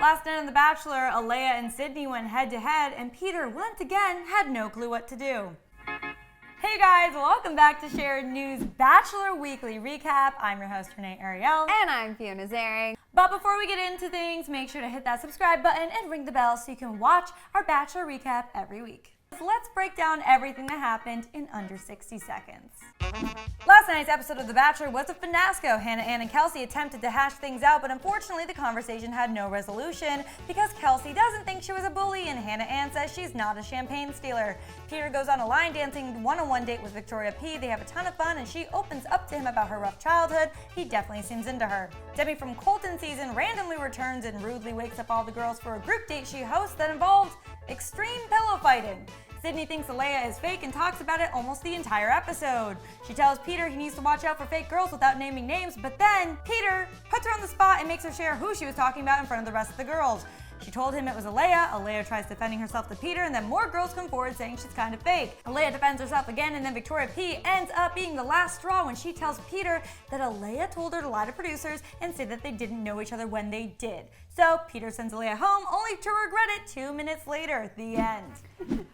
Last night on The Bachelor, Alayah and Sydney went head-to-head, and Peter, once again, had no clue what to do. Hey guys, welcome back to Shared News Bachelor Weekly Recap. I'm your host, Renee Ariel. And I'm Fiona Zering. But before we get into things, make sure to hit that subscribe button and ring the bell so you can watch our Bachelor recap every week. So let's break down everything that happened in under 60 seconds. Last night's episode of The Bachelor was a Finasco. Hannah, Ann, and Kelsey attempted to hash things out, but unfortunately the conversation had no resolution because Kelsey doesn't think she was a bully and Hannah Ann says she's not a champagne stealer. Peter goes on a line dancing one-on-one date with Victoria P. They have a ton of fun and she opens up to him about her rough childhood. He definitely seems into her. Demi from Colton season randomly returns and rudely wakes up all the girls for a group date she hosts that involves extreme pillow fighting. Sydney thinks Alayah is fake and talks about it almost the entire episode. She tells Peter he needs to watch out for fake girls without naming names, but then Peter puts her on the spot and makes her share who she was talking about in front of the rest of the girls. She told him it was Alayah. Alayah tries defending herself to Peter, and then more girls come forward saying she's kind of fake. Alayah defends herself again, and then Victoria P ends up being the last straw when she tells Peter that Alayah told her to lie to producers and say that they didn't know each other when they did. So Peter sends Alayah home, only to regret it 2 minutes later. The end.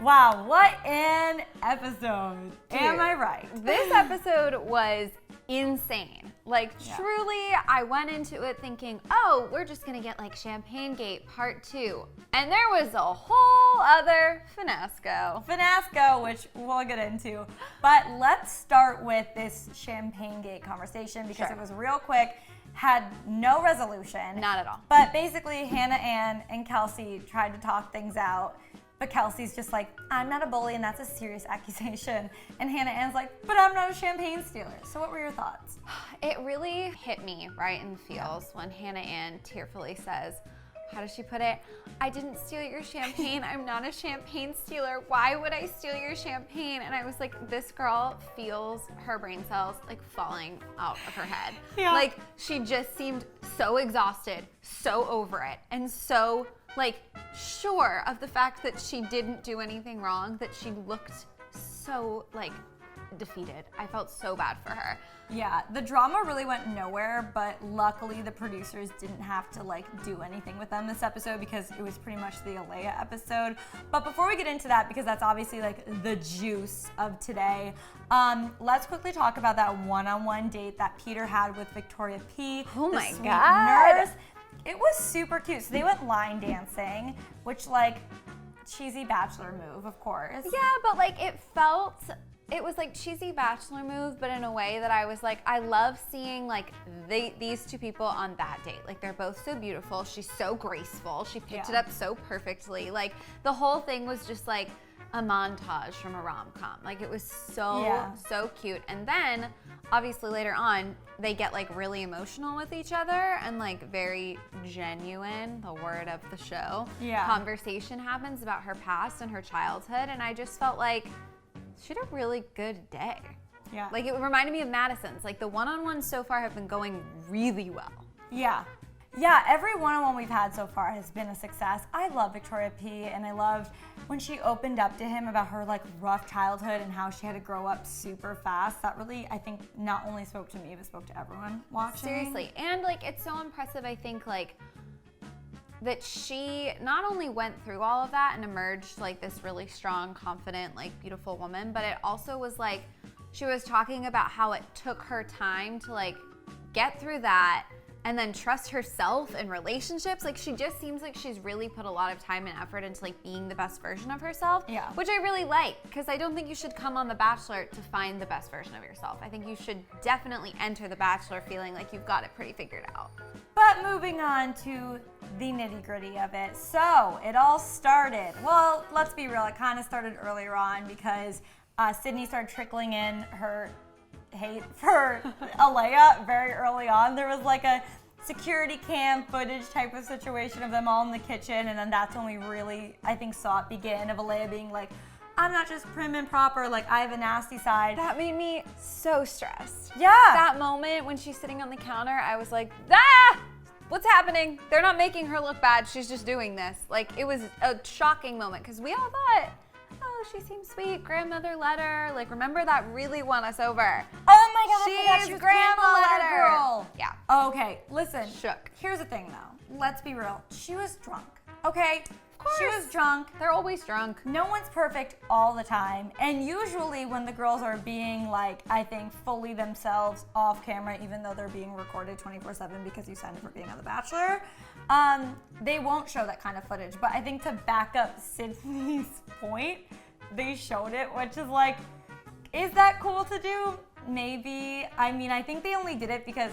Wow, what an episode. Dude, am I right? This episode was insane. Truly, I went into it thinking, oh, we're just gonna get like Champagne Gate Part 2. And there was a whole other Finasco, which we'll get into. But let's start with this Champagne Gate conversation because it was real quick, had no resolution. Not at all. But basically, Hannah Ann and Kelsey tried to talk things out. But Kelsey's just like, I'm not a bully and that's a serious accusation. And Hannah Ann's like, but I'm not a champagne stealer. So what were your thoughts? It really hit me right in the feels when Hannah Ann tearfully says, how does she put it? I didn't steal your champagne. I'm not a champagne stealer. Why would I steal your champagne? And I was like, this girl feels her brain cells like falling out of her head. Yeah. Like she just seemed so exhausted, so over it, and so sure of the fact that she didn't do anything wrong, that she looked so defeated. I felt so bad for her. Yeah, the drama really went nowhere, but luckily the producers didn't have to do anything with them this episode because it was pretty much the Alayah episode. But before we get into that, because that's obviously the juice of today, let's quickly talk about that one-on-one date that Peter had with Victoria P. Oh my God. Nurse. It was super cute. So they went line dancing, which cheesy Bachelor move, of course. Yeah, but it was cheesy Bachelor move, but in a way that I was I love seeing these two people on that date. They're both so beautiful. She's so graceful. She picked it up so perfectly. The whole thing was just a montage from a rom-com. It was so cute. And then obviously later on they get really emotional with each other and very genuine, the word of the show. Yeah. Conversation happens about her past and her childhood, and I just felt she had a really good day. Yeah. It reminded me of Madison's. The one-on-ones so far have been going really well. Yeah. Yeah, every one-on-one we've had so far has been a success. I love Victoria P, and I loved when she opened up to him about her rough childhood and how she had to grow up super fast. That really, I think, not only spoke to me, but spoke to everyone watching. Seriously. And it's so impressive, I think, that she not only went through all of that and emerged this really strong, confident, beautiful woman, but it also was she was talking about how it took her time to get through that and then trust herself in relationships. She just seems she's really put a lot of time and effort into being the best version of herself. Yeah. Which I really like, because I don't think you should come on The Bachelor to find the best version of yourself. I think you should definitely enter The Bachelor feeling you've got it pretty figured out. But moving on to the nitty-gritty of it. So it all started, well, let's be real, it kind of started earlier on because Sydney started trickling in her hate for Alayah very early on. There was a security cam footage type of situation of them all in the kitchen, and then that's when we really, I think, saw it begin, of Alayah being I'm not just prim and proper, I have a nasty side. That made me so stressed. Yeah. That moment when she's sitting on the counter, I was ah! What's happening? They're not making her look bad. She's just doing this. It was a shocking moment because we all thought, oh, she seems sweet. Grandmother let her. Remember, that really won us over. Oh my God, I forgot she was grandma letter girl. Yeah. Okay, listen. Shook. Here's the thing, though. Let's be real. She was drunk. Okay? Of course. She was drunk. They're always drunk. No one's perfect all the time. And usually when the girls are being, like, I think, fully themselves off camera, even though they're being recorded 24/7 because you signed up for being on The Bachelor, they won't show that kind of footage. But I think to back up Sydney's point, they showed it, which is like, is that cool to do? Maybe. I mean, I think they only did it because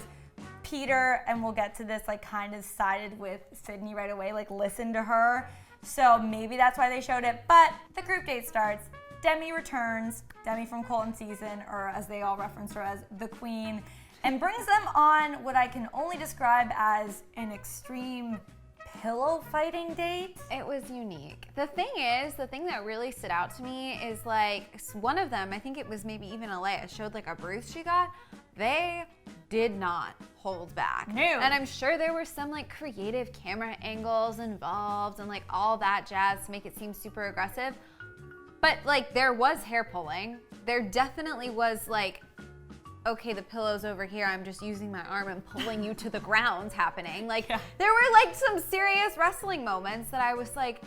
Peter, and we'll get to this, like, kind of sided with Sydney right away, like, listened to her. So maybe that's why they showed it. But the group date starts. Demi returns, Demi from Colton season, or as they all reference her as the Queen, and brings them on what I can only describe as an extreme pillow fighting date. It was unique. The thing that really stood out to me is, like, one of them, I think it was maybe even Alayah, showed like a bruise she got. They did not hold back. No. And I'm sure there were some like creative camera angles involved and like all that jazz to make it seem super aggressive. But like there was hair pulling. There definitely was like, okay, the pillow's over here, I'm just using my arm and pulling you to the ground happening. Like there were like some serious wrestling moments that I was like,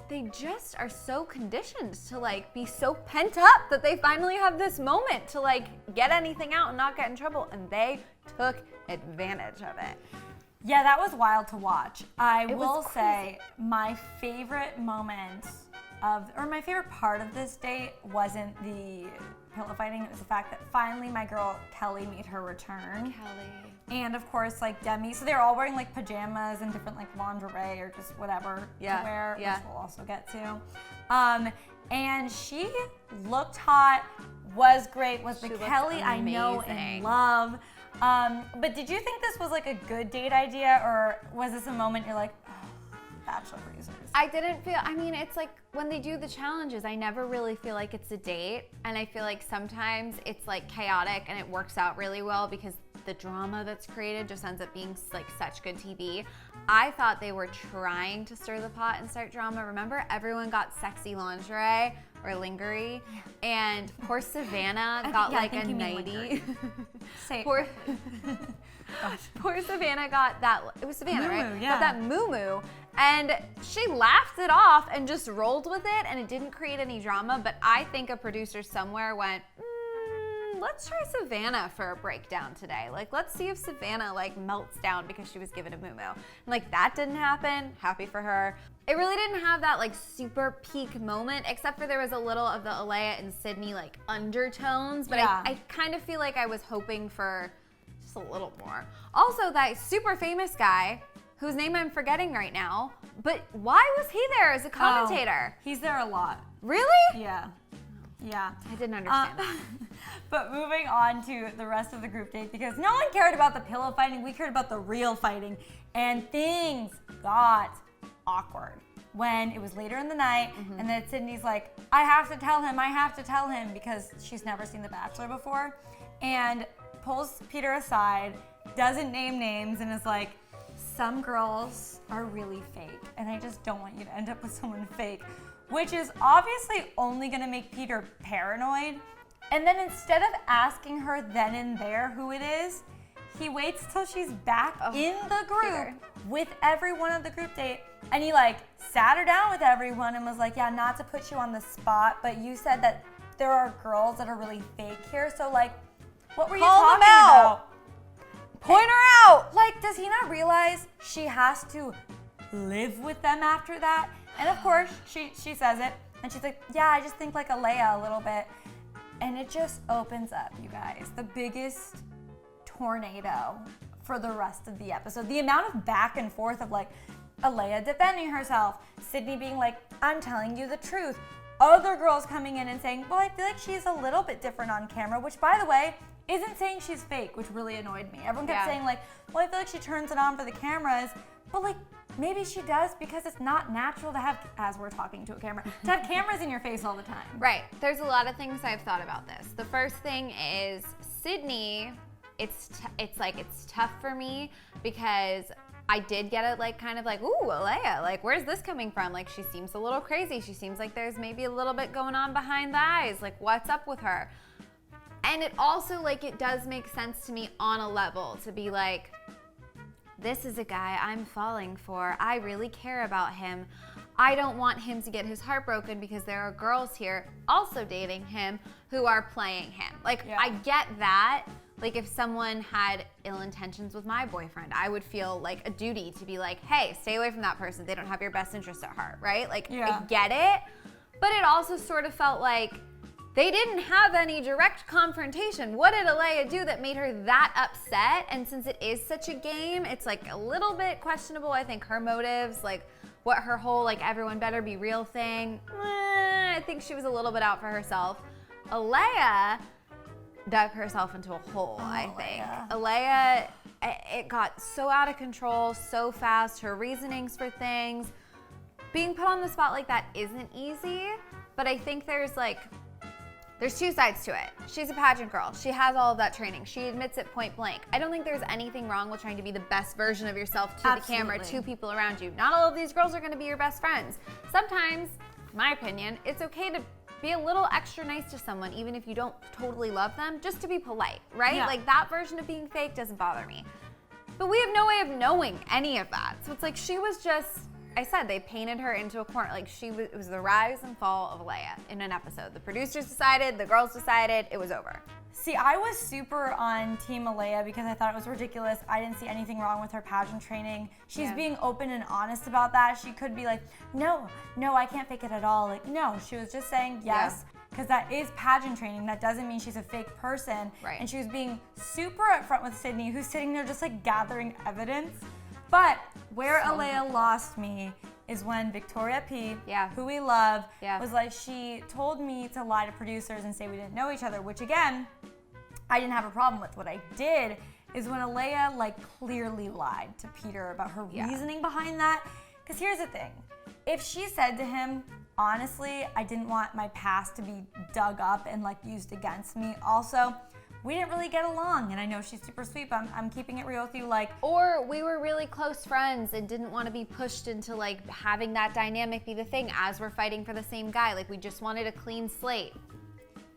they just are so conditioned to like be so pent up that they finally have this moment to like get anything out and not get in trouble, and they took advantage of it. Yeah, that was wild to watch. I It will was say my favorite moment or my favorite part of this date wasn't the pillow fighting. It was the fact that finally my girl Kelly made her return. Kelly. And of course, like Demi, so they're all wearing like pajamas and different like lingerie or just whatever to wear, which we'll also get to. And she looked hot, was great, was the Kelly I know and love. But did you think this was like a good date idea, or was this a moment you're like, oh, Bachelor producers? I didn't feel, I mean, it's like when they do the challenges, I never really feel like it's a date. And I feel like sometimes it's like chaotic and it works out really well because the drama that's created just ends up being like such good TV. I thought they were trying to stir the pot and start drama. Remember, everyone got sexy lingerie or lingerie, and poor Savannah got like a nightie. Say poor, poor Savannah got that. It was Savannah, right? Yeah. Got that moo-moo, and she laughed it off and just rolled with it, and it didn't create any drama. But I think a producer somewhere went, let's try Savannah for a breakdown today. Like, let's see if Savannah like melts down because she was given a moo-moo. And like that didn't happen. Happy for her. It really didn't have that like super peak moment, except for there was a little of the Alayah and Sydney like undertones. But I kind of feel like I was hoping for just a little more. Also, that super famous guy, whose name I'm forgetting right now, but why was he there as a commentator? He's there a lot. Really? Yeah. Yeah. I didn't understand that. But moving on to the rest of the group date, because no one cared about the pillow fighting, we cared about the real fighting, and things got awkward when it was later in the night, and then Sydney's like, I have to tell him, because she's never seen The Bachelor before, and pulls Peter aside, doesn't name names, and is like, some girls are really fake, and I just don't want you to end up with someone fake, which is obviously only gonna make Peter paranoid. And then instead of asking her then and there who it is, he waits till she's back in the group with everyone on the group date. And he like sat her down with everyone and was like, yeah, not to put you on the spot, but you said that there are girls that are really fake here. So like, what were you talking about? Point her out. Like, does he not realize she has to live with them after that? And of course, she says it, and she's like, yeah, I just think like Alayah a little bit. And it just opens up, you guys, the biggest tornado for the rest of the episode. The amount of back and forth of like Alayah defending herself, Sydney being like, I'm telling you the truth. Other girls coming in and saying, well, I feel like she's a little bit different on camera, which by the way, isn't saying she's fake, which really annoyed me. Everyone kept saying like, well, I feel like she turns it on for the cameras, but like, maybe she does because it's not natural to have, as we're talking to a camera, to have cameras in your face all the time. Right. There's a lot of things I've thought about this. The first thing is Sydney, it's tough for me because I did get it like kind of like, ooh, Alayah, like where's this coming from? Like she seems a little crazy. She seems like there's maybe a little bit going on behind the eyes. Like what's up with her? And it also, like, it does make sense to me on a level to be like, this is a guy I'm falling for. I really care about him. I don't want him to get his heart broken because there are girls here also dating him who are playing him. Like, I get that. Like, if someone had ill intentions with my boyfriend, I would feel like a duty to be like, hey, stay away from that person. They don't have your best interest at heart, right? Like, I get it. But it also sort of felt like they didn't have any direct confrontation. What did Alayah do that made her that upset? And since it is such a game, it's like a little bit questionable, I think, her motives, like what her whole, like, everyone better be real thing. I think she was a little bit out for herself. Alayah dug herself into a hole, I think. Alayah, it got so out of control so fast. Her reasonings for things. Being put on the spot like that isn't easy, but I think there's two sides to it. She's a pageant girl. She has all of that training. She admits it point blank. I don't think there's anything wrong with trying to be the best version of yourself to the camera, to people around you. Not all of these girls are gonna be your best friends. Sometimes, in my opinion, it's okay to be a little extra nice to someone, even if you don't totally love them, just to be polite, right? Yeah. Like, that version of being fake doesn't bother me. But we have no way of knowing any of that. So it's like she was just, I said, they painted her into a corner. Like, it was the rise and fall of Alayah in an episode. The producers decided, the girls decided, it was over. See, I was super on Team Alayah because I thought it was ridiculous. I didn't see anything wrong with her pageant training. She's being open and honest about that. She could be like, no, I can't fake it at all. Like, no, she was just saying yes, because that is pageant training. That doesn't mean she's a fake person. Right. And she was being super upfront with Sydney, who's sitting there just like gathering evidence. But where Alayah lost me is when Victoria P, who we love, was like, she told me to lie to producers and say we didn't know each other, which again, I didn't have a problem with. What I did is when Alayah like clearly lied to Peter about her reasoning behind that. Because here's the thing, if she said to him, honestly, I didn't want my past to be dug up and like used against me. Also, we didn't really get along, and I know she's super sweet, but I'm keeping it real with you, like. Or we were really close friends and didn't want to be pushed into like having that dynamic be the thing as we're fighting for the same guy. Like, we just wanted a clean slate.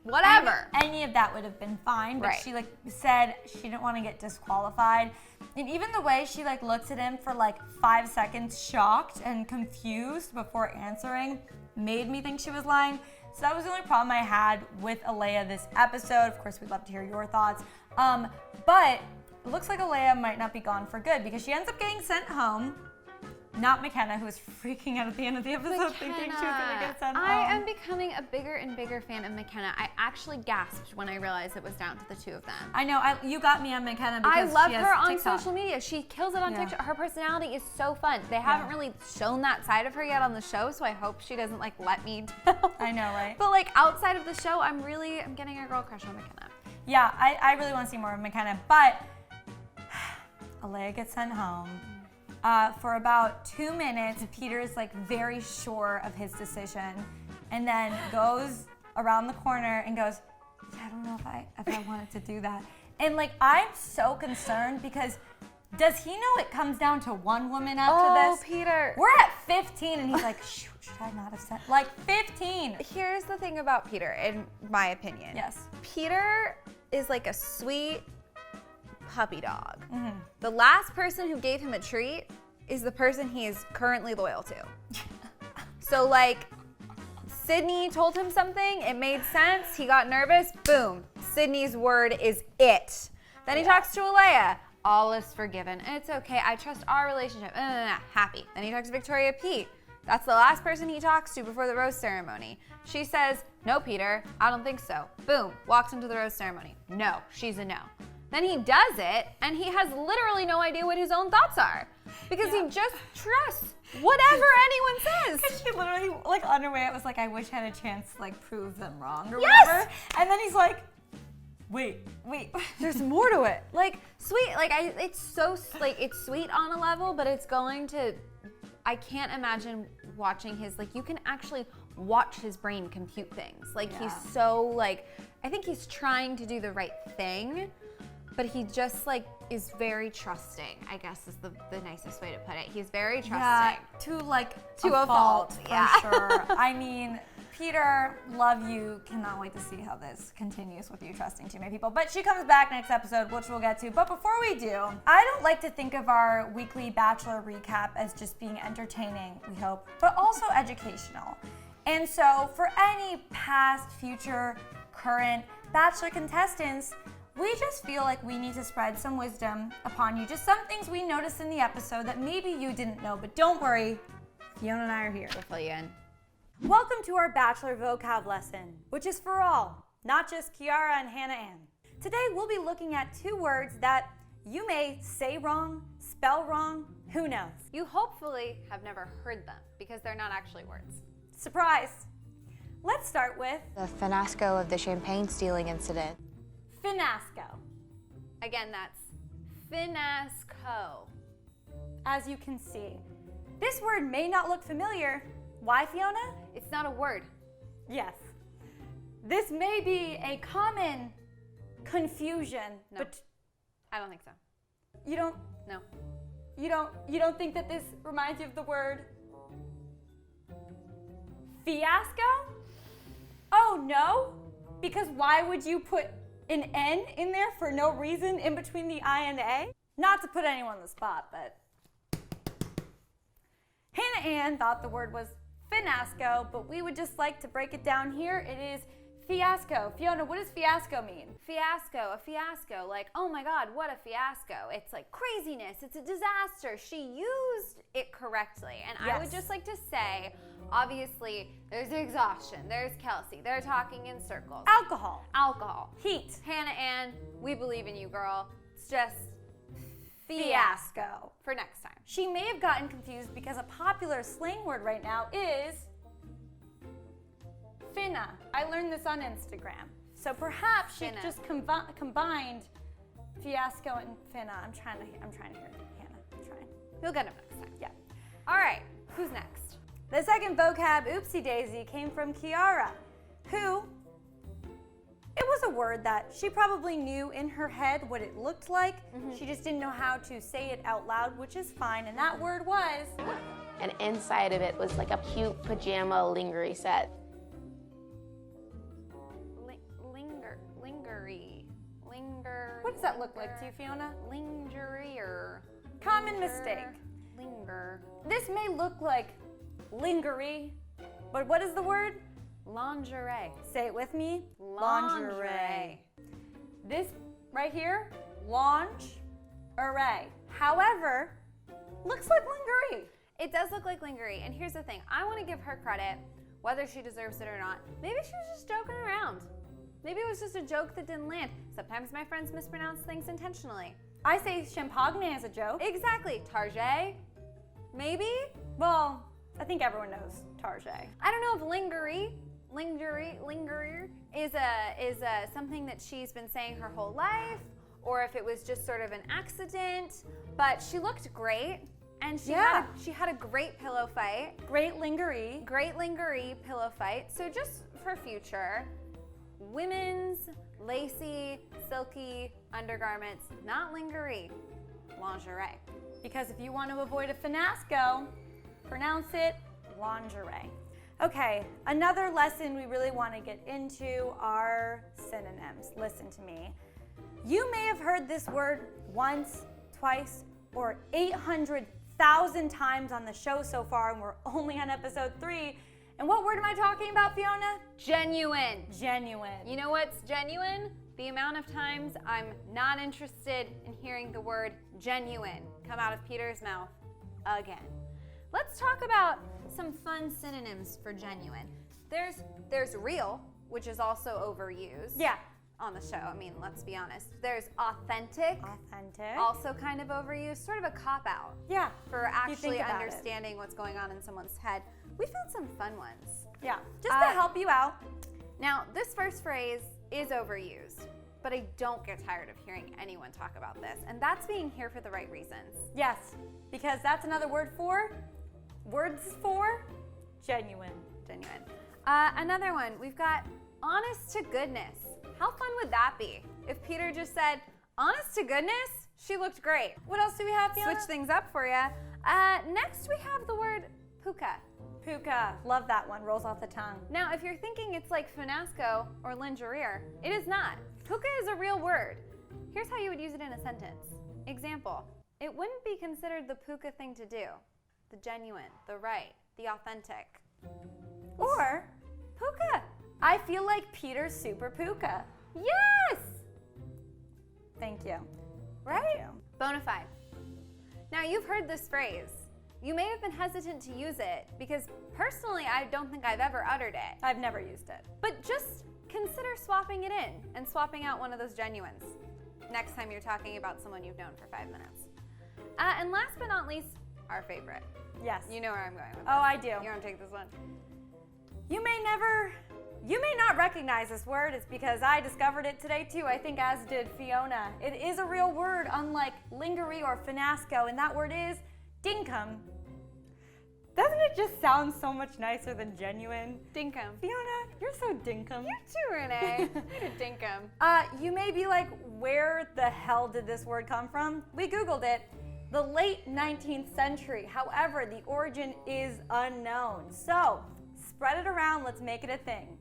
Whatever. Any of that would have been fine, but she like said she didn't want to get disqualified. And even the way she like looked at him for like 5 seconds, shocked and confused before answering, made me think she was lying. So that was the only problem I had with Alayah this episode. Of course, we'd love to hear your thoughts. But it looks like Alayah might not be gone for good because she ends up getting sent home. Not McKenna, who was freaking out at the end of the episode thinking she was gonna get sent home. I am becoming a bigger and bigger fan of McKenna. I actually gasped when I realized it was down to the two of them. I know, you got me on McKenna because I love she has her on TikTok. social media. She kills it on TikTok. Her personality is so fun. They haven't really shown that side of her yet on the show, so I hope she doesn't like let me down. I know, right? But like outside of the show, I'm getting a girl crush on McKenna. Yeah, I really want to see more of McKenna, but Alayah gets sent home. For about 2 minutes, Peter is like very sure of his decision, and then goes around the corner and goes, I don't know if I wanted to do that. And like, I'm so concerned because does he know it comes down to one woman after this? Oh, Peter. We're at 15, and he's like, shoot, should I not have sent, like 15. Here's the thing about Peter, in my opinion. Yes. Peter is like a sweet puppy dog. Mm-hmm. The last person who gave him a treat is the person he is currently loyal to. So like, Sydney told him something, it made sense, he got nervous, boom, Sydney's word is it. Then he talks to Alayah, all is forgiven, it's okay, I trust our relationship, happy. Then he talks to Victoria P. That's the last person he talks to before the rose ceremony. She says, no, Peter, I don't think so. Boom, walks into the rose ceremony. No, she's a no. Then he does it, and he has literally no idea what his own thoughts are. Because he just trusts whatever anyone says. Because she literally, like on her way, it was like, I wish I had a chance to like prove them wrong or Yes! whatever. And then he's like, wait, There's more to it. Like, sweet, like it's so, like it's sweet on a level, but it's going to, I can't imagine watching his, like you can actually watch his brain compute things. Like he's so like, I think he's trying to do the right thing, but he just like is very trusting, I guess is the nicest way to put it. He's very trusting. Yeah, to a fault, for sure. I mean, Peter, love you. Cannot wait to see how this continues with you trusting too many people. But she comes back next episode, which we'll get to. But before we do, I don't like to think of our weekly Bachelor recap as just being entertaining, we hope, but also educational. And so for any past, future, current Bachelor contestants, we just feel like we need to spread some wisdom upon you. Just some things we noticed in the episode that maybe you didn't know, but don't worry, Fiona and I are here. We'll fill you in. Welcome to our Bachelor vocab lesson, which is for all, not just Kiara and Hannah Ann. Today we'll be looking at 2 words that you may say wrong, spell wrong, who knows? You hopefully have never heard them because they're not actually words. Surprise! Let's start with The Finasco of the champagne stealing incident. Finasco. Again, that's Finasco. As you can see, this word may not look familiar. Why, Fiona? It's not a word. Yes. This may be a common confusion, No. but I don't think so. you don't No. you don't think that this reminds you of the word fiasco? Oh no? Because why would you put an N in there for no reason in between the I and the A? Not to put anyone on the spot, but Hannah Ann thought the word was finasco, but we would just like to break it down here. It is fiasco. Fiona, what does fiasco mean? Fiasco, a fiasco, like, oh my God, what a fiasco. It's like craziness, it's a disaster. She used it correctly. And I would Yes. just like to say, obviously, there's exhaustion, there's Kelsey, they're talking in circles. Alcohol. Alcohol. Heat. Hannah Ann, we believe in you, girl. It's just Fiasco. for next time. She may have gotten confused because a popular slang word right now is finna. I learned this on Instagram. So perhaps she Finna. just combined fiasco and finna. I'm trying to hear Hannah. I'm trying. You'll get him next time. Yeah. All right, who's next? The second vocab, oopsie daisy, came from Kiara, who, it was a word that she probably knew in her head what it looked like. She just didn't know how to say it out loud, which is fine. And that word was And inside of it was like a cute pajama lingerie set. Linger. what does that look like to you, Fiona? Lingerie or Common mistake. Linger. This may look like lingerie, but what is the word? Lingerie. Say it with me. Lingerie. This right here, lingerie. However, looks like lingerie. It does look like lingerie. And here's the thing. I want to give her credit, whether she deserves it or not. Maybe she was just joking around. Maybe it was just a joke that didn't land. Sometimes my friends mispronounce things intentionally. I say champagne as a joke. Exactly. Target. Maybe? Well, I think everyone knows Target. I don't know if lingerie is something that she's been saying her whole life, or if it was just sort of an accident. But she looked great, and she had a great pillow fight. Great lingerie. Great lingerie pillow fight. So just for future, women's lacy, silky undergarments, not lingerie, lingerie. Because if you want to avoid a finasco, pronounce it lingerie. Okay, another lesson we really want to get into are synonyms. Listen to me. You may have heard this word once, twice, or 800,000 times on the show so far, and we're only on episode 3. And what word am I talking about, Fiona? Genuine. Genuine. You know what's genuine? The amount of times I'm not interested in hearing the word genuine come out of Peter's mouth again. Let's talk about some fun synonyms for genuine. There's real, which is also overused. Yeah. On the show. I mean, let's be honest. There's authentic. Authentic. Also kind of overused, sort of a cop-out. Yeah. For actually about understanding what's going on in someone's head. We found some fun ones. Yeah, just to help you out. Now, this first phrase is overused, but I don't get tired of hearing anyone talk about this, and that's being here for the right reasons. Yes, because that's another word for, genuine. Genuine. Another one, we've got honest to goodness. How fun would that be if Peter just said, honest to goodness, she looked great. What else do we have, Fiona? Switch things up for you. Next, we have the word Puka. Puka, love that one, rolls off the tongue. Now, if you're thinking it's like Finasco or lingerie, it is not. Puka is a real word. Here's how you would use it in a sentence. Example, it wouldn't be considered the puka thing to do. The genuine, the right, the authentic. Or, Puka, I feel like Peter's super Puka. Yes! Thank you. Right? Thank you. Bonafide. Now, you've heard this phrase. You may have been hesitant to use it because personally, I don't think I've ever uttered it. I've never used it. But just consider swapping it in and swapping out one of those genuines next time you're talking about someone you've known for 5 minutes. And last but not least, our favorite. Yes. You know where I'm going with this. Oh, I do. You want to take this one? You may not recognize this word. It's because I discovered it today too, I think as did Fiona. It is a real word, unlike lingerie or finasco, and that word is dinkum. Doesn't it just sound so much nicer than genuine? Dinkum. Fiona, you're so dinkum. You too, Renee. You're a dinkum. You may be like, where the hell did this word come from? We Googled it. The late 19th century. However, the origin is unknown. So, spread it around. Let's make it a thing.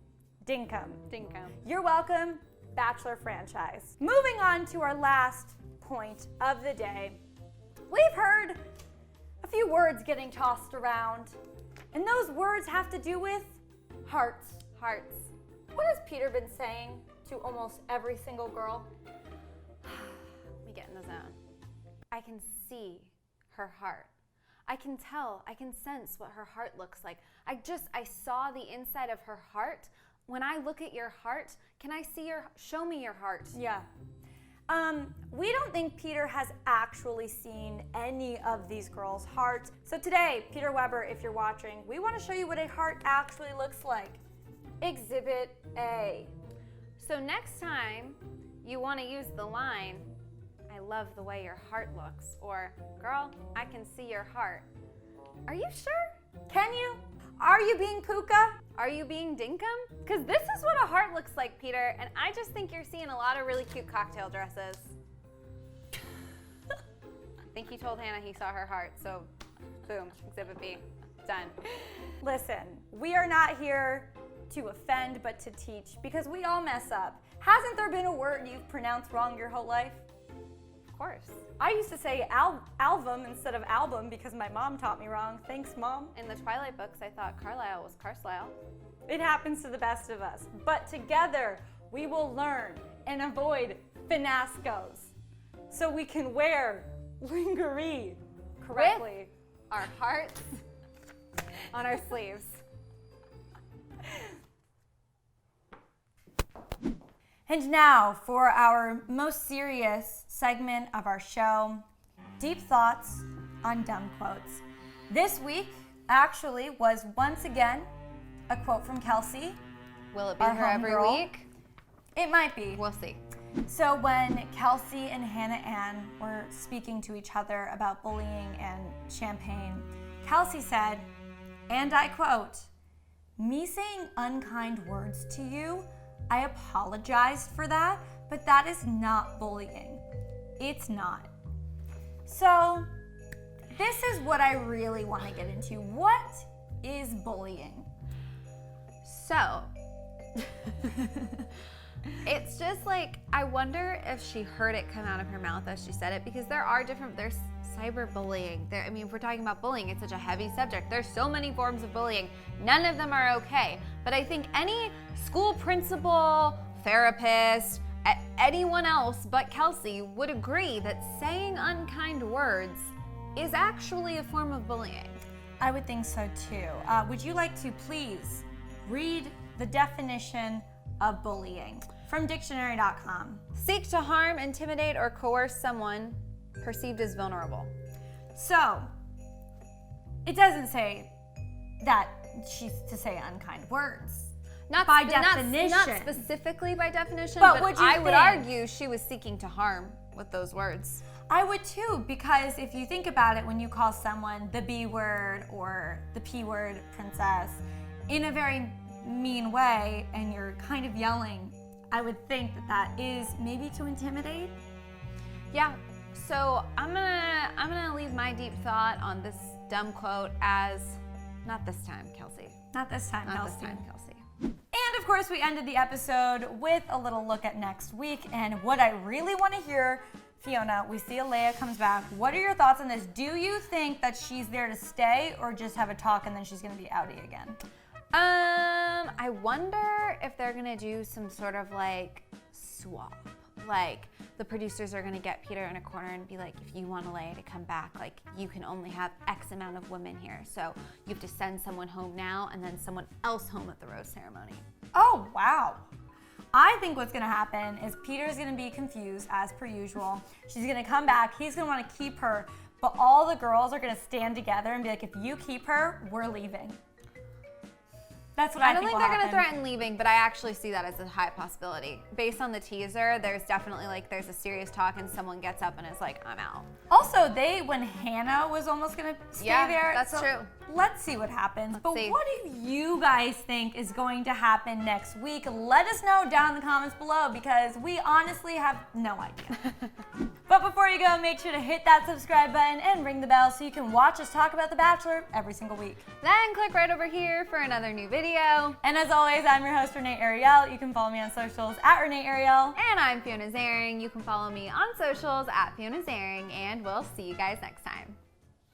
Dinkum. Dinkum. You're welcome, Bachelor franchise. Moving on to our last point of the day. We've heard a few words getting tossed around, and those words have to do with hearts. Hearts. What has Peter been saying to almost every single girl? Let me get in the zone. I can see her heart. I can tell, I can sense what her heart looks like. I saw the inside of her heart. When I look at your heart, can I see show me your heart? Yeah. We don't think Peter has actually seen any of these girls' hearts. So today, Peter Weber, if you're watching, we want to show you what a heart actually looks like. Exhibit A. So next time you want to use the line, I love the way your heart looks, or girl, I can see your heart. Are you sure? Can you? Are you being Puka? Are you being dinkum? Because this is what a heart looks like, Peter, and I just think you're seeing a lot of really cute cocktail dresses. I think he told Hannah he saw her heart, so boom, exhibit B, done. Listen, we are not here to offend, but to teach, because we all mess up. Hasn't there been a word you've pronounced wrong your whole life? Of course. I used to say album instead of album because my mom taught me wrong. Thanks, Mom. In the Twilight books, I thought Carlisle was Carslisle. It happens to the best of us. But together, we will learn and avoid finascos so we can wear lingerie correctly. With our hearts on our sleeves. And now for our most serious segment of our show, Deep Thoughts on Dumb Quotes. This week actually was once again a quote from Kelsey. Will it be Our her every homegirl. week? It might be. We'll see. So when Kelsey and Hannah Ann were speaking to each other about bullying and champagne, Kelsey said, and I quote, "Me saying unkind words to you, I apologized for that, but that is not bullying. It's not." So this is what I really want to get into. What is bullying? So, it's just like, I wonder if she heard it come out of her mouth as she said it, because there's cyberbullying. If we're talking about bullying, it's such a heavy subject. There's so many forms of bullying. None of them are okay. But I think any school principal, therapist, anyone else but Kelsey would agree that saying unkind words is actually a form of bullying. I would think so too. Would you like to please read the definition of bullying from dictionary.com? Seek to harm, intimidate, or coerce someone perceived as vulnerable. So, it doesn't say that she's to say unkind words. Not by definition. Not specifically by definition, But but would you I would think- argue she was seeking to harm with those words. I would too, because if you think about it, when you call someone the B word or the P word princess in a very mean way and you're kind of yelling, I would think that is maybe to intimidate. Yeah, so I'm gonna leave my deep thought on this dumb quote as Not this time, Kelsey. Not this time, Not Kelsey. this time, Kelsey. And of course, we ended the episode with a little look at next week. And what I really want to hear, Fiona, we see Alayah comes back. What are your thoughts on this? Do you think that she's there to stay or just have a talk and then she's going to be outie again? I wonder if they're gonna do some sort of like swap. Like the producers are gonna get Peter in a corner and be like, if you want Alayah to come back, like you can only have X amount of women here. So you have to send someone home now and then someone else home at the rose ceremony. Oh, wow. I think what's gonna happen is Peter's gonna be confused as per usual. She's gonna come back, he's gonna wanna keep her, but all the girls are gonna stand together and be like, if you keep her, we're leaving. That's what I don't think think will they're happen. gonna threaten leaving, but I actually see that as a high possibility. Based on the teaser, there's definitely like, there's a serious talk and someone gets up and is like, I'm out. Also, when Hannah was almost gonna stay there. That's so true. Let's see what happens. But see. what do you guys think is going to happen next week? Let us know down in the comments below because we honestly have no idea. But before you go, make sure to hit that subscribe button and ring the bell so you can watch us talk about The Bachelor every single week. Then click right over here for another new video. And as always, I'm your host, Renee Ariel. You can follow me on socials at Renee Ariel. And I'm Fiona Zaring. You can follow me on socials at Fiona Zaring, and we'll see you guys next time.